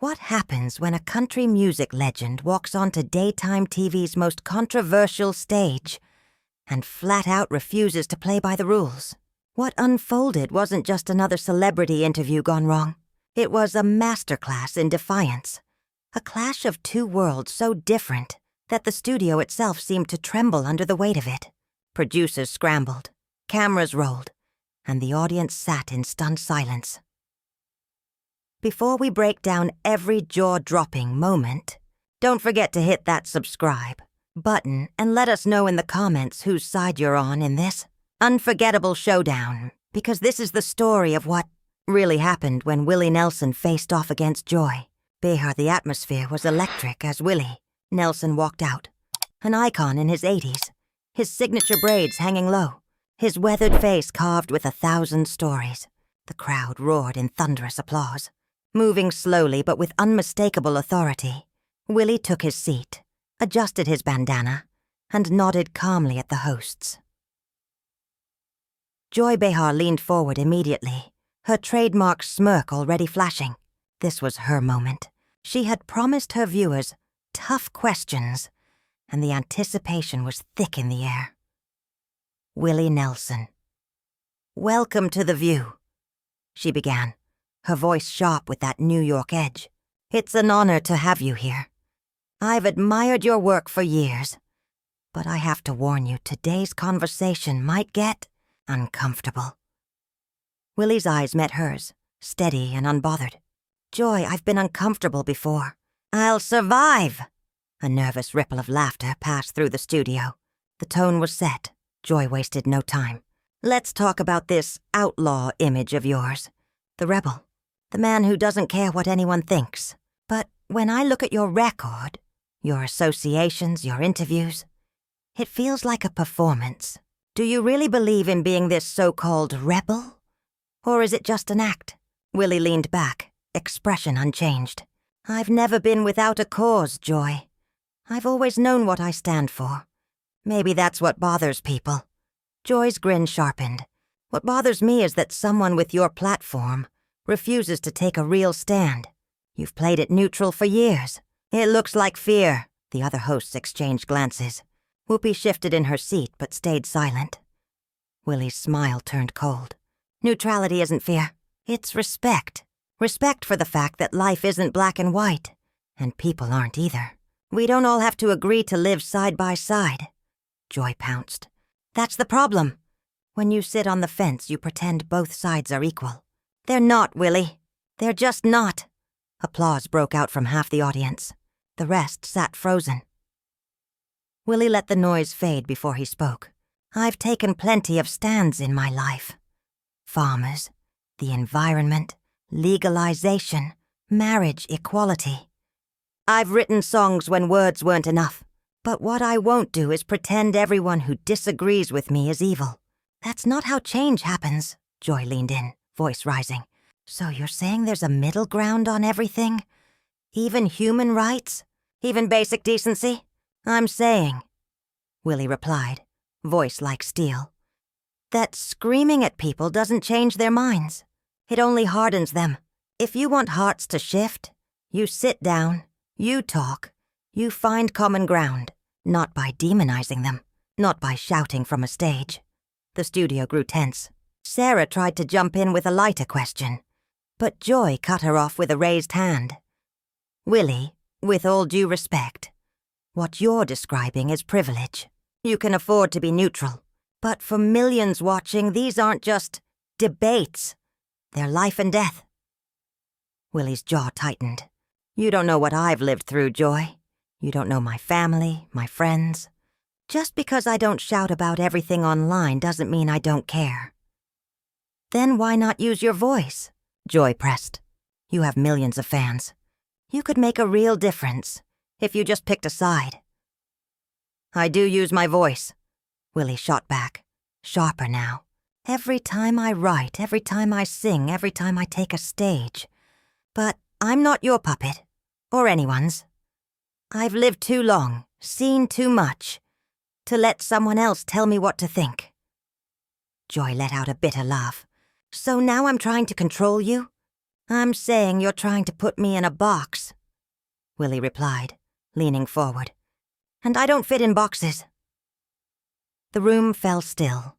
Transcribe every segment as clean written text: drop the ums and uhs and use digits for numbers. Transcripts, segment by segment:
What happens when a country music legend walks onto daytime TV's most controversial stage and flat out refuses to play by the rules? What unfolded wasn't just another celebrity interview gone wrong. It was a masterclass in defiance. A clash of two worlds so different that the studio itself seemed to tremble under the weight of it. Producers scrambled, cameras rolled, and the audience sat in stunned silence. Before we break down every jaw-dropping moment, don't forget to hit that subscribe button and let us know in the comments whose side you're on in this unforgettable showdown, because this is the story of what really happened when Willie Nelson faced off against Joy Behar. The atmosphere was electric as Willie Nelson walked out, an icon in his 80s, his signature braids hanging low, his weathered face carved with 1,000 stories. The crowd roared in thunderous applause. Moving slowly but with unmistakable authority, Willie took his seat, adjusted his bandana, and nodded calmly at the hosts. Joy Behar leaned forward immediately, her trademark smirk already flashing. This was her moment. She had promised her viewers tough questions, and the anticipation was thick in the air. Willie Nelson. "Welcome to The View," she began, her voice sharp with that New York edge. "It's an honor to have you here. I've admired your work for years, but I have to warn you, today's conversation might get uncomfortable." Willie's eyes met hers, steady and unbothered. "Joy, I've been uncomfortable before. I'll survive!" A nervous ripple of laughter passed through the studio. The tone was set. Joy wasted no time. "Let's talk about this outlaw image of yours. The rebel. The man who doesn't care what anyone thinks. But when I look at your record, your associations, your interviews, it feels like a performance. Do you really believe in being this so-called rebel? Or is it just an act?" Willie leaned back, expression unchanged. "I've never been without a cause, Joy. I've always known what I stand for. Maybe that's what bothers people." Joy's grin sharpened. "What bothers me is that someone with your platform refuses to take a real stand. You've played it neutral for years. It looks like fear." The other hosts exchanged glances. Whoopi shifted in her seat but stayed silent. Willie's smile turned cold. "Neutrality isn't fear. It's respect. Respect for the fact that life isn't black and white, and people aren't either. We don't all have to agree to live side by side." Joy pounced. "That's the problem. When you sit on the fence, you pretend both sides are equal. They're not, Willie. They're just not." Applause broke out from half the audience. The rest sat frozen. Willie let the noise fade before he spoke. "I've taken plenty of stands in my life. Farmers, the environment, legalization, marriage equality. I've written songs when words weren't enough. But what I won't do is pretend everyone who disagrees with me is evil. That's not how change happens." Joy leaned in, voice rising. "So you're saying there's a middle ground on everything? Even human rights? Even basic decency?" "I'm saying," Willie replied, voice like steel, "that screaming at people doesn't change their minds. It only hardens them. If you want hearts to shift, you sit down, you talk, you find common ground, not by demonizing them, not by shouting from a stage." The studio grew tense. Sarah tried to jump in with a lighter question, but Joy cut her off with a raised hand. "Willie, with all due respect, what you're describing is privilege. You can afford to be neutral. But for millions watching, these aren't just debates. They're life and death." Willie's jaw tightened. "You don't know what I've lived through, Joy. You don't know my family, my friends. Just because I don't shout about everything online doesn't mean I don't care." "Then why not use your voice?" Joy pressed. "You have millions of fans. You could make a real difference if you just picked a side." "I do use my voice," Willie shot back, sharper now. "Every time I write, every time I sing, every time I take a stage. But I'm not your puppet, or anyone's. I've lived too long, seen too much, to let someone else tell me what to think." Joy let out a bitter laugh. "So now I'm trying to control you? I'm saying you're trying to put me in a box, Willie replied, leaning forward. And I don't fit in boxes. The room fell still.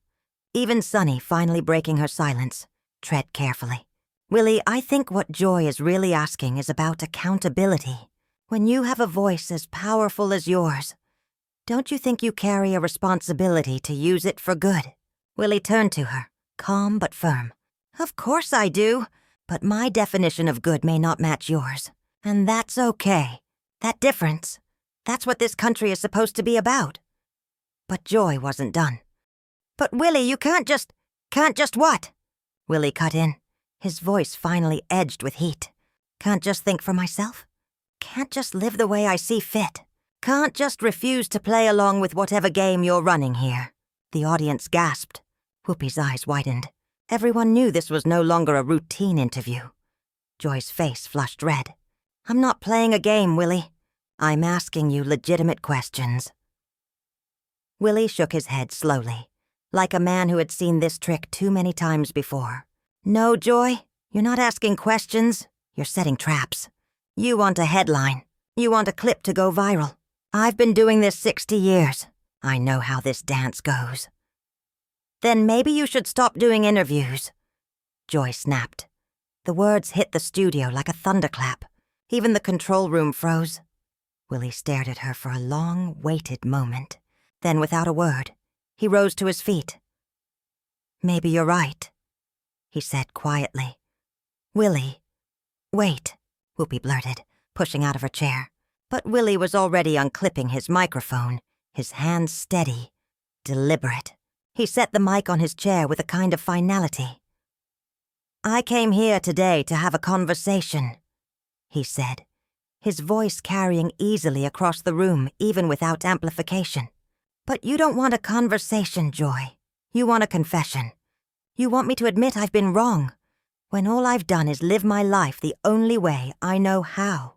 Even Sunny finally breaking her silence. Tread carefully. Willie, I think what Joy is really asking is about accountability. When you have a voice as powerful as yours, don't you think you carry a responsibility to use it for good? Willie turned to her, calm but firm. Of course I do, but my definition of good may not match yours. And that's okay. That difference, that's what this country is supposed to be about. But Joy wasn't done. But Willie, you can't just what? Willie cut in, his voice finally edged with heat. Can't just think for myself? Can't just live the way I see fit? Can't just refuse to play along with whatever game you're running here? The audience gasped. Whoopi's eyes widened. Everyone knew this was no longer a routine interview. Joy's face flushed red. I'm not playing a game, Willie. I'm asking you legitimate questions. Willie shook his head slowly, like a man who had seen this trick too many times before. No, Joy, you're not asking questions. You're setting traps. You want a headline. You want a clip to go viral. I've been doing this 60 years. I know how this dance goes. Then maybe you should stop doing interviews. Joy snapped. The words hit the studio like a thunderclap. Even the control room froze. Willie stared at her for a long, weighted moment. Then, without a word, he rose to his feet. Maybe you're right, he said quietly. Willie, wait, Whoopi blurted, pushing out of her chair. But Willie was already unclipping his microphone, his hands steady, deliberate. He set the mic on his chair with a kind of finality. I came here today to have a conversation, he said, his voice carrying easily across the room even without amplification. But you don't want a conversation, Joy. You want a confession. You want me to admit I've been wrong, when all I've done is live my life the only way I know how.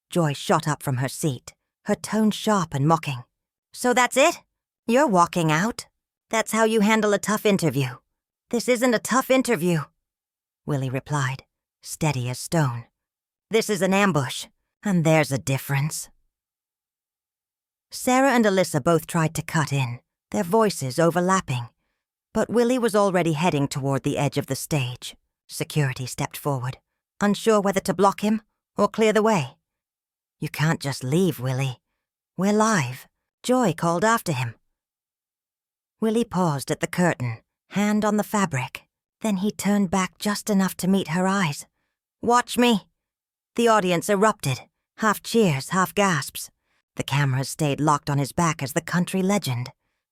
Joy shot up from her seat, her tone sharp and mocking. So that's it? You're walking out? That's how you handle a tough interview? This isn't a tough interview, Willie replied, steady as stone. This is an ambush, and there's a difference. Sarah and Alyssa both tried to cut in, their voices overlapping. But Willie was already heading toward the edge of the stage. Security stepped forward, unsure whether to block him or clear the way. You can't just leave, Willie. We're live. Joy called after him. Willie paused at the curtain, hand on the fabric. Then he turned back just enough to meet her eyes. Watch me. The audience erupted, half cheers, half gasps. The cameras stayed locked on his back as the country legend,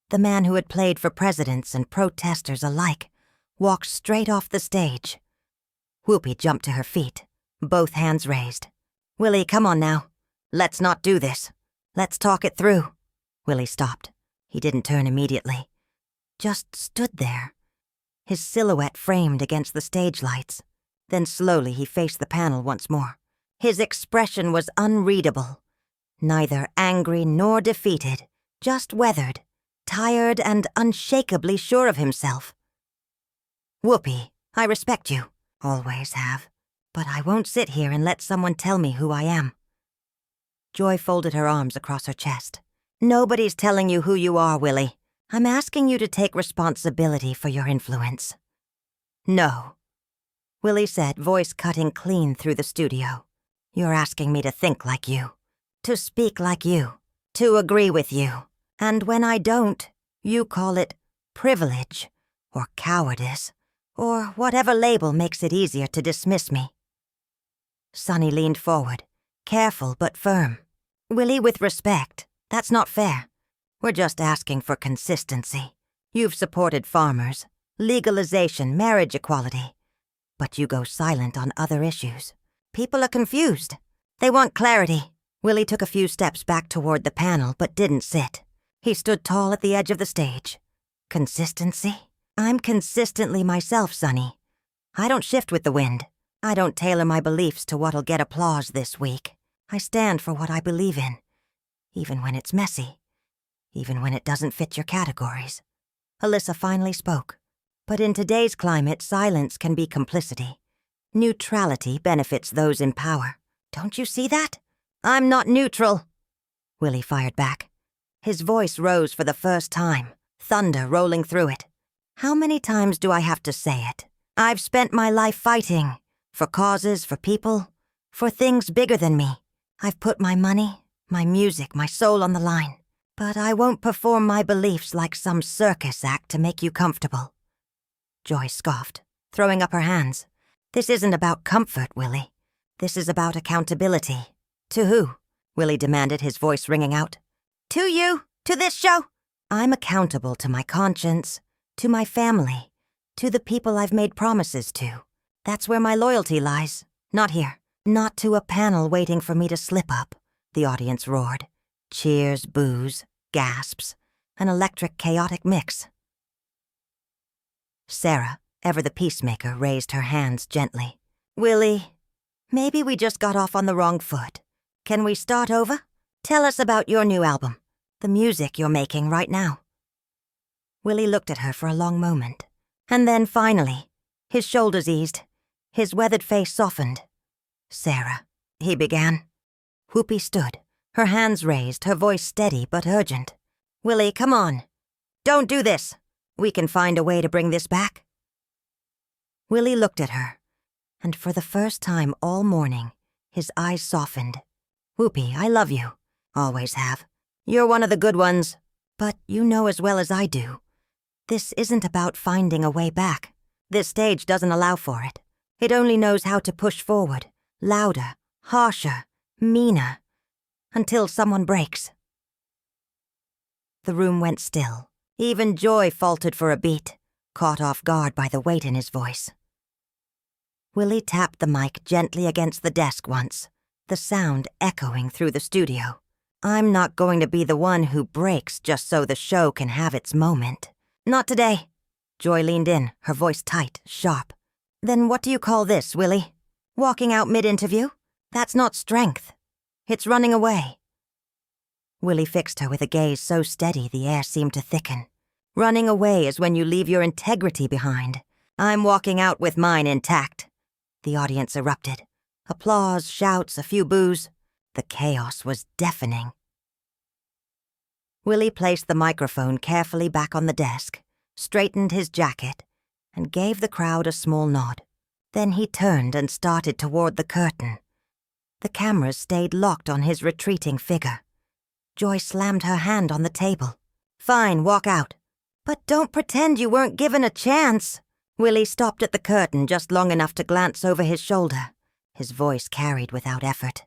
the man who had played for presidents and protesters alike, walked straight off the stage. Whoopi jumped to her feet, both hands raised. Willie, come on now. Let's not do this. Let's talk it through. Willie stopped. He didn't turn immediately. Just stood there, his silhouette framed against the stage lights. Then slowly he faced the panel once more. His expression was unreadable. Neither angry nor defeated, just weathered, tired and unshakably sure of himself. Whoopi, I respect you. Always have. But I won't sit here and let someone tell me who I am. Joy folded her arms across her chest. Nobody's telling you who you are, Willie. I'm asking you to take responsibility for your influence. No, Willie said, voice cutting clean through the studio. You're asking me to think like you, to speak like you, to agree with you. And when I don't, you call it privilege, or cowardice, or whatever label makes it easier to dismiss me. Sonny leaned forward, careful but firm. Willie, with respect, that's not fair. We're just asking for consistency. You've supported farmers, legalization, marriage equality. But you go silent on other issues. People are confused. They want clarity. Willie took a few steps back toward the panel but didn't sit. He stood tall at the edge of the stage. Consistency? I'm consistently myself, Sonny. I don't shift with the wind. I don't tailor my beliefs to what'll get applause this week. I stand for what I believe in, even when it's messy, even when it doesn't fit your categories. Alyssa finally spoke. But in today's climate, silence can be complicity. Neutrality benefits those in power. Don't you see that? I'm not neutral, Willie fired back. His voice rose for the first time, thunder rolling through it. How many times do I have to say it? I've spent my life fighting. For causes, for people, for things bigger than me. I've put my money, my music, my soul on the line. But I won't perform my beliefs like some circus act to make you comfortable. Joy scoffed, throwing up her hands. This isn't about comfort, Willie. This is about accountability. To who? Willie demanded, his voice ringing out. To you? To this show? I'm accountable to my conscience, to my family, to the people I've made promises to. That's where my loyalty lies. Not here. Not to a panel waiting for me to slip up, the audience roared. Cheers, boos, gasps, an electric, chaotic mix. Sarah, ever the peacemaker, raised her hands gently. Willie, maybe we just got off on the wrong foot. Can we start over? Tell us about your new album, the music you're making right now. Willie looked at her for a long moment, and then finally, his shoulders eased, his weathered face softened. Sarah, he began. Whoopi stood, her hands raised, her voice steady but urgent. Willie, come on. Don't do this. We can find a way to bring this back. Willie looked at her, and for the first time all morning, his eyes softened. Whoopi, I love you. Always have. You're one of the good ones. But you know as well as I do, this isn't about finding a way back. This stage doesn't allow for it. It only knows how to push forward, louder, harsher, meaner, until someone breaks. The room went still. Even Joy faltered for a beat, caught off guard by the weight in his voice. Willie tapped the mic gently against the desk once, the sound echoing through the studio. I'm not going to be the one who breaks just so the show can have its moment. Not today. Joy leaned in, her voice tight, sharp. Then what do you call this, Willie? Walking out mid-interview? That's not strength. It's running away. Willie fixed her with a gaze so steady the air seemed to thicken. Running away is when you leave your integrity behind. I'm walking out with mine intact. The audience erupted. Applause, shouts, a few boos. The chaos was deafening. Willie placed the microphone carefully back on the desk, straightened his jacket, and gave the crowd a small nod. Then he turned and started toward the curtain. The cameras stayed locked on his retreating figure. Joy slammed her hand on the table. Fine, walk out. But don't pretend you weren't given a chance. Willie stopped at the curtain just long enough to glance over his shoulder. His voice carried without effort.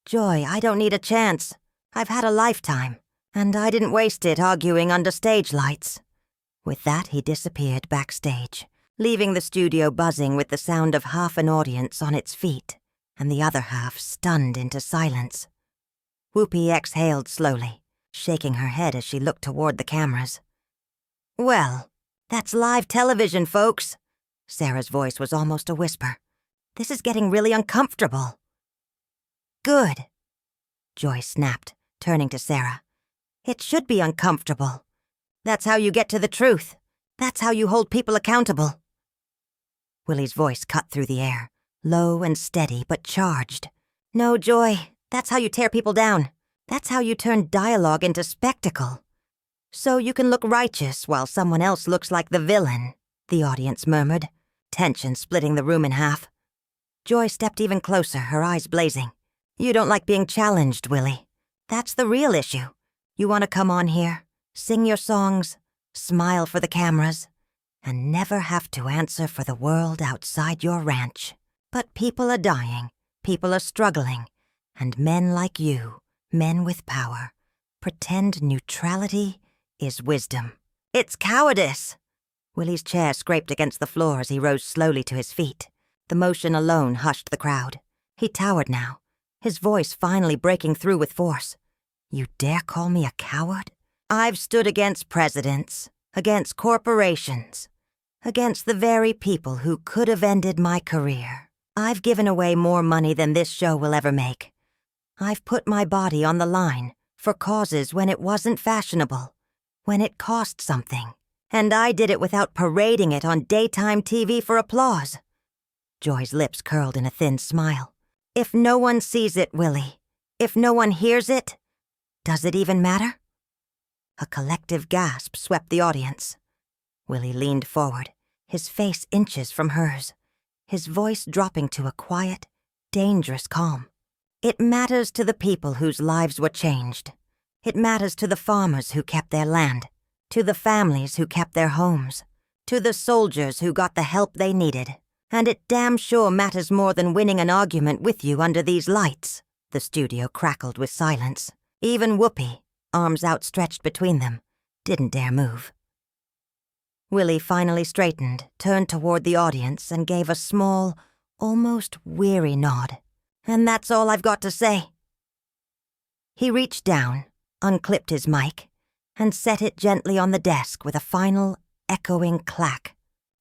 Joy, I don't need a chance. I've had a lifetime, and I didn't waste it arguing under stage lights. With that, he disappeared backstage, leaving the studio buzzing with the sound of half an audience on its feet, and the other half stunned into silence. Whoopi exhaled slowly, shaking her head as she looked toward the cameras. Well, that's live television, folks. Sarah's voice was almost a whisper. This is getting really uncomfortable. Good, Joy snapped, turning to Sarah. It should be uncomfortable. That's how you get to the truth. That's how you hold people accountable. Willie's voice cut through the air, low and steady but charged. No, Joy, that's how you tear people down. That's how you turn dialogue into spectacle. So you can look righteous while someone else looks like the villain, the audience murmured, tension splitting the room in half. Joy stepped even closer, her eyes blazing. You don't like being challenged, Willie. That's the real issue. You want to come on here, sing your songs, smile for the cameras, and never have to answer for the world outside your ranch. But people are dying, people are struggling, and men like you, men with power, pretend neutrality is wisdom. It's cowardice! Willie's chair scraped against the floor as he rose slowly to his feet. The motion alone hushed the crowd. He towered now, his voice finally breaking through with force. You dare call me a coward? I've stood against presidents, against corporations, against the very people who could have ended my career. I've given away more money than this show will ever make. I've put my body on the line for causes when it wasn't fashionable, when it cost something. And I did it without parading it on daytime TV for applause. Joy's lips curled in a thin smile. If no one sees it, Willie, if no one hears it, does it even matter? A collective gasp swept the audience. Willie leaned forward, his face inches from hers, his voice dropping to a quiet, dangerous calm. It matters to the people whose lives were changed. It matters to the farmers who kept their land, to the families who kept their homes, to the soldiers who got the help they needed. And it damn sure matters more than winning an argument with you under these lights. The studio crackled with silence. Even Whoopi, arms outstretched between them, didn't dare move. Willie finally straightened, turned toward the audience, and gave a small, almost weary nod. And that's all I've got to say. He reached down, unclipped his mic, and set it gently on the desk with a final, echoing clack.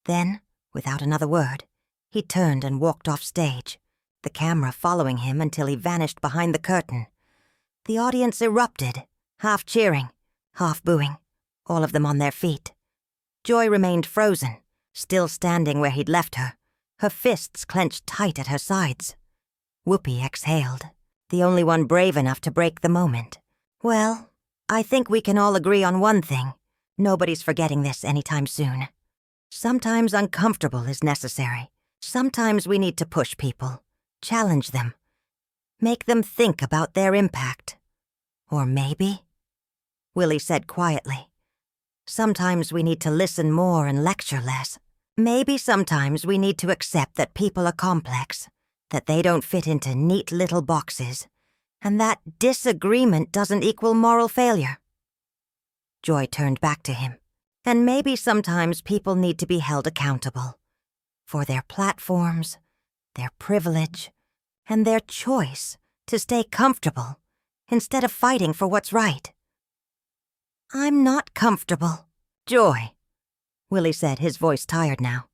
Then, without another word, he turned and walked off stage, the camera following him until he vanished behind the curtain. The audience erupted, half cheering, half booing, all of them on their feet. Joy remained frozen, still standing where he'd left her, her fists clenched tight at her sides. Whoopi exhaled, the only one brave enough to break the moment. Well, I think we can all agree on one thing. Nobody's forgetting this anytime soon. Sometimes uncomfortable is necessary. Sometimes we need to push people, challenge them, make them think about their impact. Or maybe, Willie said quietly, sometimes we need to listen more and lecture less. Maybe sometimes we need to accept that people are complex, that they don't fit into neat little boxes, and that disagreement doesn't equal moral failure. Joy turned back to him. And maybe sometimes people need to be held accountable for their platforms, their privilege, and their choice to stay comfortable instead of fighting for what's right. I'm not comfortable. Joy, Willie said, his voice tired now.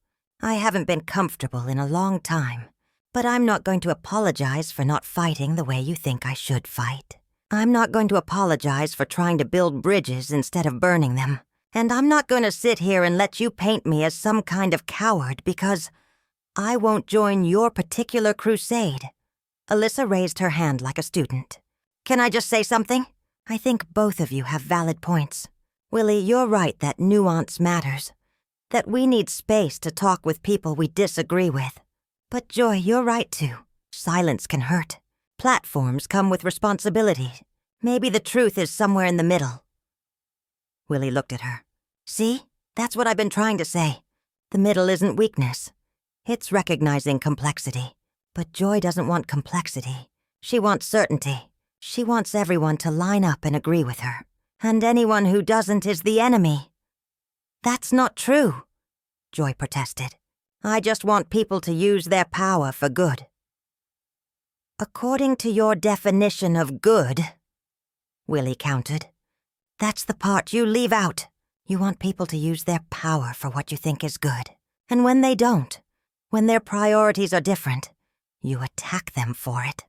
I haven't been comfortable in a long time, but I'm not going to apologize for not fighting the way you think I should fight. I'm not going to apologize for trying to build bridges instead of burning them. And I'm not going to sit here and let you paint me as some kind of coward because I won't join your particular crusade. Alyssa raised her hand like a student. Can I just say something? I think both of you have valid points. Willie, you're right that nuance matters, that we need space to talk with people we disagree with. But Joy, you're right too. Silence can hurt. Platforms come with responsibility. Maybe the truth is somewhere in the middle. Willie looked at her. See? That's what I've been trying to say. The middle isn't weakness. It's recognizing complexity. But Joy doesn't want complexity. She wants certainty. She wants everyone to line up and agree with her. And anyone who doesn't is the enemy. That's not true, Joy protested. I just want people to use their power for good. According to your definition of good, Willie countered, that's the part you leave out. You want people to use their power for what you think is good. And when they don't, when their priorities are different, you attack them for it.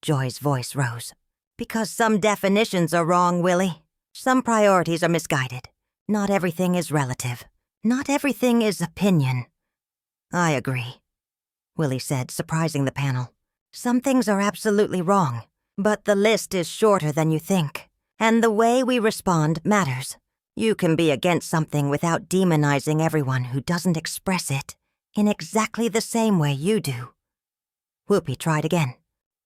Joy's voice rose. Because some definitions are wrong, Willie. Some priorities are misguided. Not everything is relative. Not everything is opinion. I agree, Willie said, surprising the panel. Some things are absolutely wrong, but the list is shorter than you think. And the way we respond matters. You can be against something without demonizing everyone who doesn't express it in exactly the same way you do. Whoopi tried again.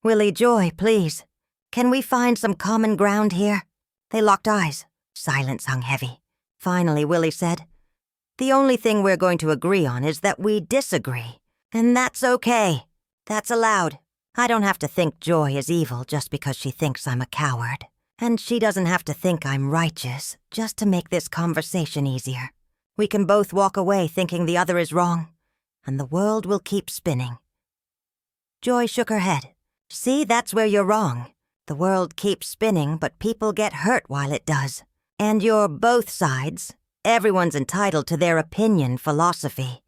Willie, Joy, please. Can we find some common ground here? They locked eyes. Silence hung heavy. Finally, Willie said, the only thing we're going to agree on is that we disagree. And that's okay. That's allowed. I don't have to think Joy is evil just because she thinks I'm a coward. And she doesn't have to think I'm righteous just to make this conversation easier. We can both walk away thinking the other is wrong, and the world will keep spinning. Joy shook her head. See, that's where you're wrong. The world keeps spinning, but people get hurt while it does. And your both sides, everyone's entitled to their opinion philosophy,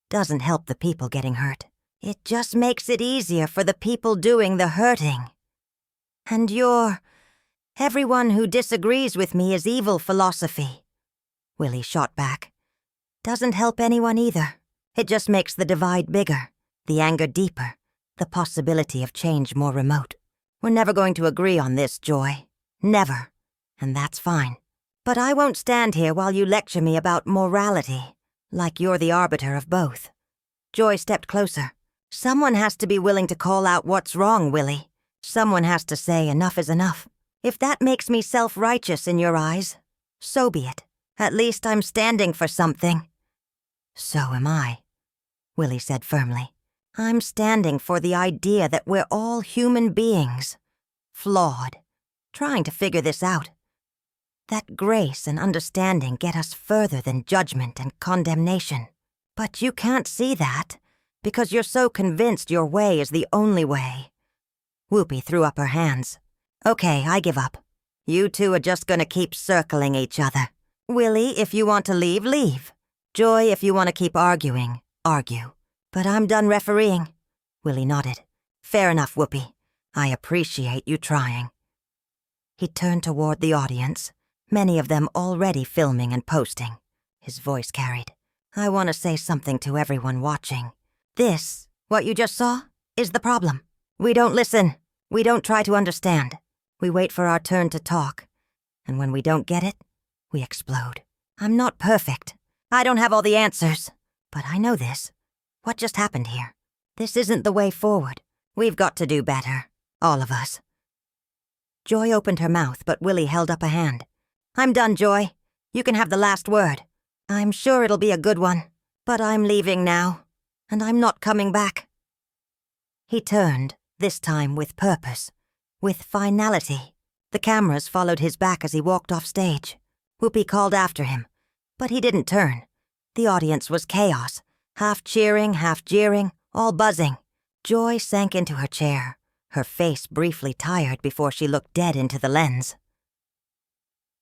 doesn't help the people getting hurt. It just makes it easier for the people doing the hurting. And your everyone who disagrees with me is evil philosophy, Willie shot back, doesn't help anyone either. It just makes the divide bigger, the anger deeper, the possibility of change more remote. We're never going to agree on this, Joy. Never. And that's fine. But I won't stand here while you lecture me about morality, like you're the arbiter of both. Joy stepped closer. Someone has to be willing to call out what's wrong, Willie. Someone has to say enough is enough. If that makes me self-righteous in your eyes, so be it. At least I'm standing for something. So am I, Willie said firmly. I'm standing for the idea that we're all human beings, flawed, trying to figure this out. That grace and understanding get us further than judgment and condemnation. But you can't see that, because you're so convinced your way is the only way. Whoopi threw up her hands. Okay, I give up. You two are just gonna keep circling each other. Willie, if you want to leave, leave. Joy, if you want to keep arguing, argue. But I'm done refereeing. Willie nodded. Fair enough, Whoopi. I appreciate you trying. He turned toward the audience, many of them already filming and posting. His voice carried. I want to say something to everyone watching. This, what you just saw, is the problem. We don't listen. We don't try to understand. We wait for our turn to talk. And when we don't get it, we explode. I'm not perfect. I don't have all the answers. But I know this. What just happened here? This isn't the way forward. We've got to do better. All of us. Joy opened her mouth, but Willie held up a hand. I'm done, Joy. You can have the last word. I'm sure it'll be a good one. But I'm leaving now. And I'm not coming back. He turned, this time with purpose, with finality. The cameras followed his back as he walked off stage. Whoopi called after him, but he didn't turn. The audience was chaos, half cheering, half jeering, all buzzing. Joy sank into her chair, her face briefly tired before she looked dead into the lens.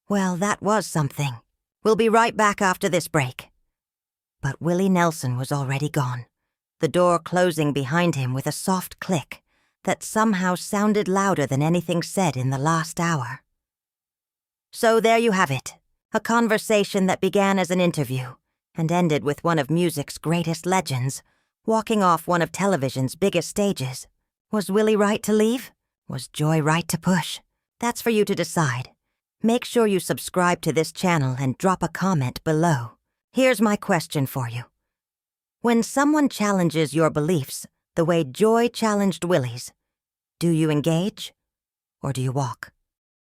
Well, that was something. We'll be right back after this break. But Willie Nelson was already gone, the door closing behind him with a soft click that somehow sounded louder than anything said in the last hour. So there you have it, a conversation that began as an interview and ended with one of music's greatest legends walking off one of television's biggest stages. Was Willie right to leave? Was Joy right to push? That's for you to decide. Make sure you subscribe to this channel and drop a comment below. Here's my question for you. When someone challenges your beliefs the way Joy challenged Willie's, do you engage or do you walk?